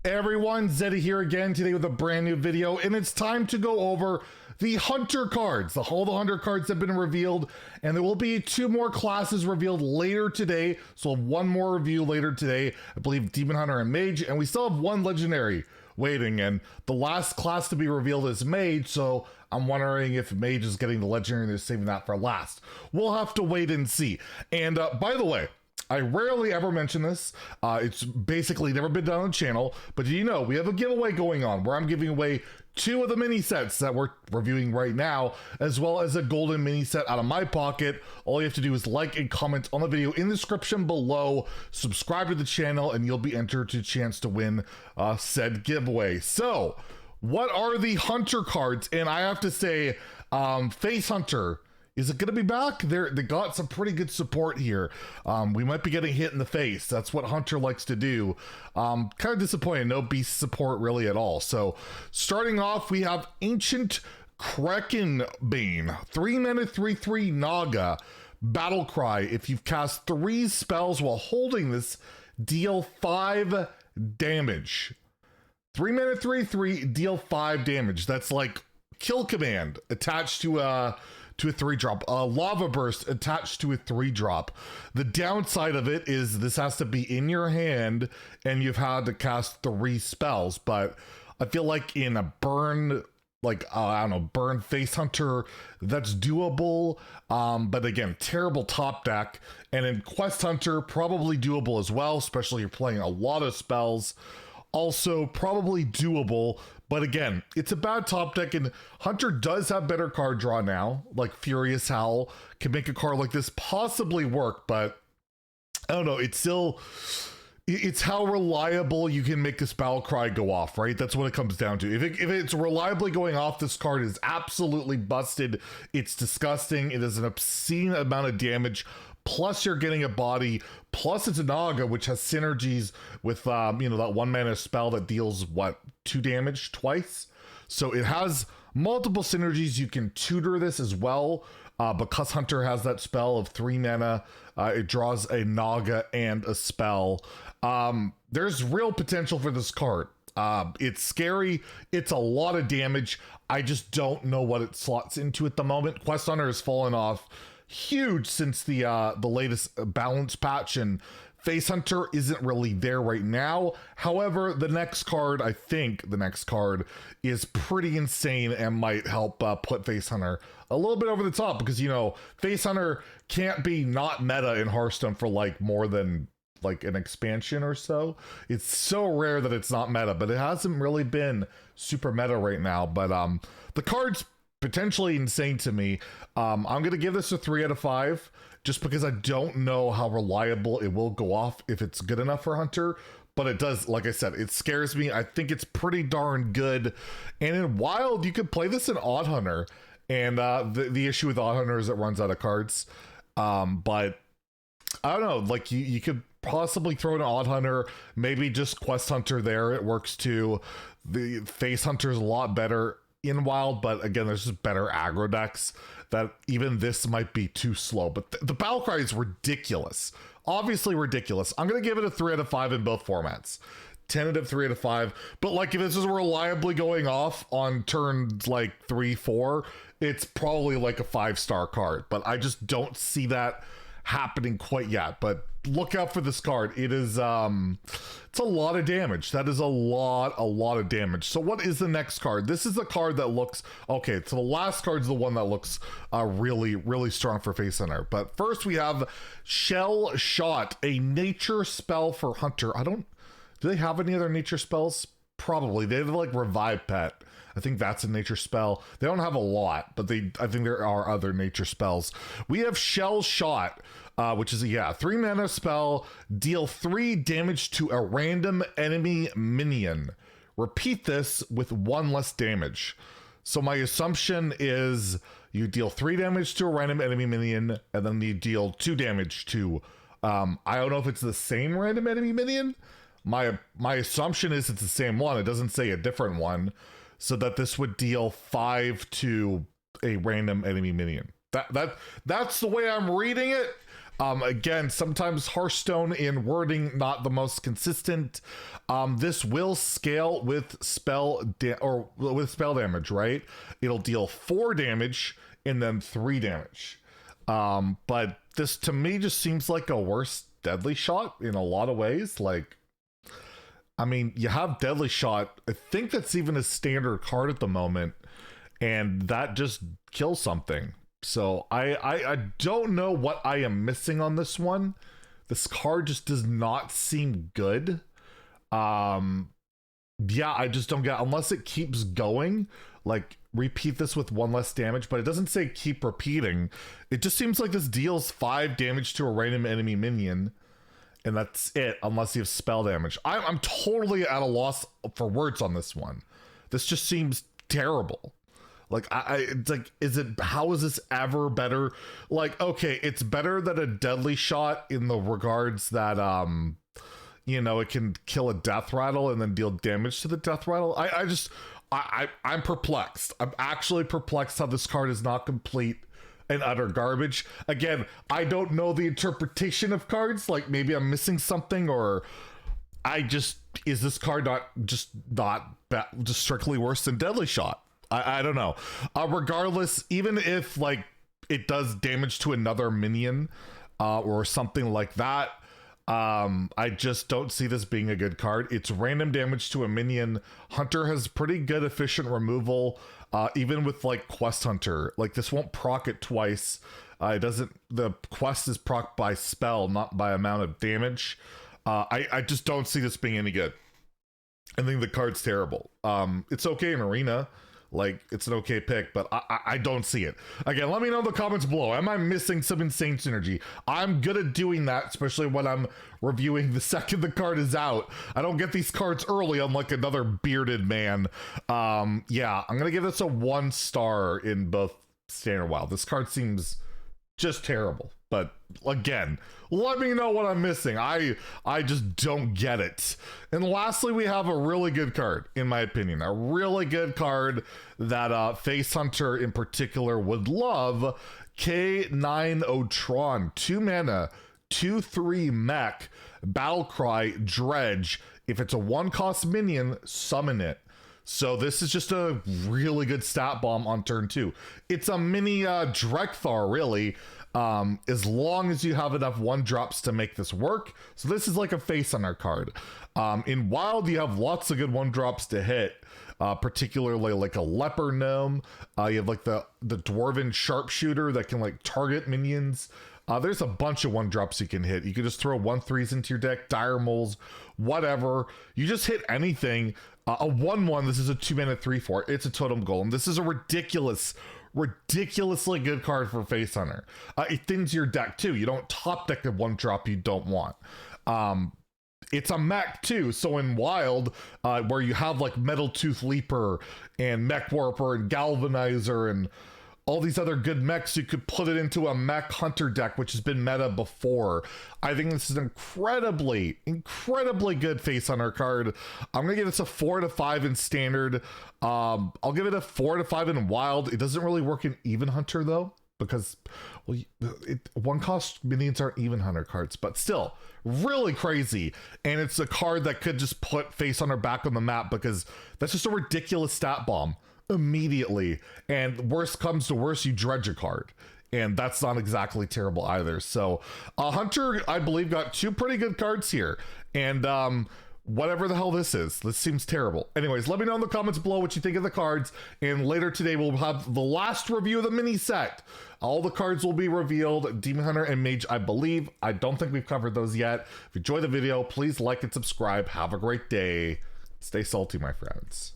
Hey everyone, Zeddy here again today with a brand new video, and it's time to go over the Hunter cards. All the Hunter cards have been revealed, and there will be 2 more classes revealed later today. So we'll have 1 more review later today. I believe Demon Hunter and Mage, and we still have 1 Legendary waiting, and the last class to be revealed is Mage, so I'm wondering if Mage is getting the Legendary and they're saving that for last. We'll have to wait and see. And by the way, I rarely ever mention this. It's basically never been done on the channel, but you know, we have a giveaway going on where I'm giving away 2 of the mini sets that we're reviewing right now, as well as a golden mini set out of my pocket. All you have to do is like and comment on the video in the description below, subscribe to the channel, and you'll be entered to a chance to win said giveaway. So, what are the Hunter cards? And I have to say, Face Hunter, is it going to be back? They got some pretty good support here. We might be getting hit in the face. That's what Hunter likes to do. Kind of disappointed. No beast support really at all. So starting off, we have Ancient Kraken Bane. 3 mana, 3/3 Naga. Battle Cry. If you've cast 3 spells while holding this, deal 5 damage. 3 mana, 3/3, deal 5 damage. That's like Kill Command attached to a 3-drop, a Lava Burst attached to a 3-drop. The downside of it is this has to be in your hand and you've had to cast 3 spells, but I feel like in a burn, like, I don't know, burn Face Hunter, that's doable. But again, terrible top deck. And in Quest Hunter, probably doable as well, especially if you're playing a lot of spells. Also, probably doable. But again, it's a bad top deck, and Hunter does have better card draw now. Like Furious Howl can make a card like this possibly work, but I don't know. It's how reliable you can make this Battle Cry go off, right? That's what it comes down to. If it's reliably going off, this card is absolutely busted. It's disgusting. It is an obscene amount of damage. Plus you're getting a body, plus it's a Naga, which has synergies with, you know, that 1 mana spell that deals, what, 2 damage twice? So it has multiple synergies. You can tutor this as well, because Hunter has that spell of 3 mana. It draws a Naga and a spell. There's real potential for this card. It's scary. It's a lot of damage. I just don't know what it slots into at the moment. Quest Hunter has fallen off huge since the latest balance patch, and Face Hunter isn't really there right now. However, the next card, I think the next card is pretty insane and might help put Face Hunter a little bit over the top, because, you know, Face Hunter can't be not meta in Hearthstone for like more than like an expansion or so. It's so rare that it's not meta, but it hasn't really been super meta right now. But the card's potentially insane to me. I'm gonna give this a 3 out of 5 just because I don't know how reliable it will go off if it's good enough for Hunter, but it does, like I said, it scares me. I think it's pretty darn good, and in Wild you could play this in Odd Hunter, and the issue with Odd Hunter is it runs out of cards. But I don't know, like you could possibly throw an Odd Hunter, maybe just Quest Hunter there, it works too. The Face Hunter is a lot better in Wild, but again, there's just better aggro decks that even this might be too slow. But the Battle Cry is ridiculous, obviously ridiculous. I'm gonna give it a 3 out of 5 in both formats. Tentative 3 out of 5, but like if this is reliably going off on turns like 3-4, it's probably like a 5-star card, but I just don't see that happening quite yet. But look out for this card. It is it's a lot of damage. That is a lot of damage. So what is the next card? This is the card that looks okay. So the last card is the one that looks really strong for Face Hunter. But first we have Shell Shot, a nature spell for Hunter. Do they have any other nature spells? Probably. They have like Revive Pet. I think that's a nature spell. They don't have a lot, but I think there are other nature spells. We have Shell Shot, which is a 3 mana spell. Deal 3 damage to a random enemy minion. Repeat this with 1 less damage. So my assumption is you deal 3 damage to a random enemy minion, and then you deal 2 damage to, I don't know if it's the same random enemy minion. My assumption is it's the same one. It doesn't say a different one. So that this would deal 5 to a random enemy minion. That's the way I'm reading it. Again, sometimes Hearthstone in wording not the most consistent. This will scale with spell damage, right? It'll deal 4 damage and then 3 damage. But this to me just seems like a worse Deadly Shot in a lot of ways. Like, I mean, you have Deadly Shot. I think that's even a standard card at the moment, and that just kills something. So I don't know what I am missing on this one. This card just does not seem good. Yeah, I just don't get, unless it keeps going, like repeat this with 1 less damage, but it doesn't say keep repeating. It just seems like this deals 5 damage to a random enemy minion, and that's it, unless you have spell damage. I'm totally at a loss for words on this one. This just seems terrible. Like, it's like, how is this ever better? Like, okay, it's better than a Deadly Shot in the regards that, you know, it can kill a death rattle and then deal damage to the death rattle. I'm perplexed. I'm actually perplexed how this card is not complete and utter garbage. Again, I don't know the interpretation of cards. Like, maybe I'm missing something, or is this card just strictly worse than Deadly Shot? I don't know. Regardless, even if like it does damage to another minion or something like that, I just don't see this being a good card. It's random damage to a minion. Hunter has pretty good efficient removal, even with like Quest Hunter. Like, this won't proc it twice. The quest is proc by spell, not by amount of damage. I just don't see this being any good. I think the card's terrible. It's okay in Arena. Like, it's an okay pick, but I don't see it. Again, let me know in the comments below. Am I missing some insane synergy? I'm good at doing that, especially when I'm reviewing the second the card is out. I don't get these cards early, unlike another bearded man. Yeah, I'm going to give this a 1 star in both Standard Wild. This card seems just terrible. But again, let me know what I'm missing. I just don't get it. And lastly, we have a really good card, in my opinion. A really good card that Face Hunter in particular would love. K9 Otron, 2 mana, 2/3 mech, Battlecry, Dredge. If it's a 1-cost minion, summon it. So this is just a really good stat bomb on turn 2. It's a mini Drek'thar, really. As long as you have enough 1-drops to make this work. So this is like a Face Hunter card. In Wild, you have lots of good 1-drops to hit, particularly like a Leper Gnome. You have like the Dwarven Sharpshooter that can like target minions. There's a bunch of 1-drops you can hit. You can just throw 1/3s into your deck, Dire Moles, whatever. You just hit anything. A 1/1, this is a 2-mana 3/4. It's a Totem Golem. This is a ridiculously good card for Face Hunter. It thins your deck too. You don't top deck a 1-drop you don't want. It's a mech too, so in Wild, where you have like Metal Tooth Leaper and Mech Warper and Galvanizer and all these other good mechs, you could put it into a mech hunter deck, which has been meta before. I think this is an incredibly good Face Hunter card. I'm gonna give this a 4 to 5 in Standard. I'll give it a 4 to 5 in Wild. It doesn't really work in Even Hunter though, because, well, 1-cost minions aren't Even Hunter cards, but still really crazy. And it's a card that could just put Face Hunter back on the map, because that's just a ridiculous stat bomb immediately. And worst comes to worst, you dredge a card, and that's not exactly terrible either. So Hunter, I believe, got 2 pretty good cards here, and whatever the hell this seems terrible. Anyways, let me know in the comments below what you think of the cards, and later today we'll have the last review of the mini set. All the cards will be revealed. Demon Hunter and Mage, I believe. I don't think we've covered those yet. If you enjoyed the video, please like and subscribe. Have a great day. Stay salty, my friends.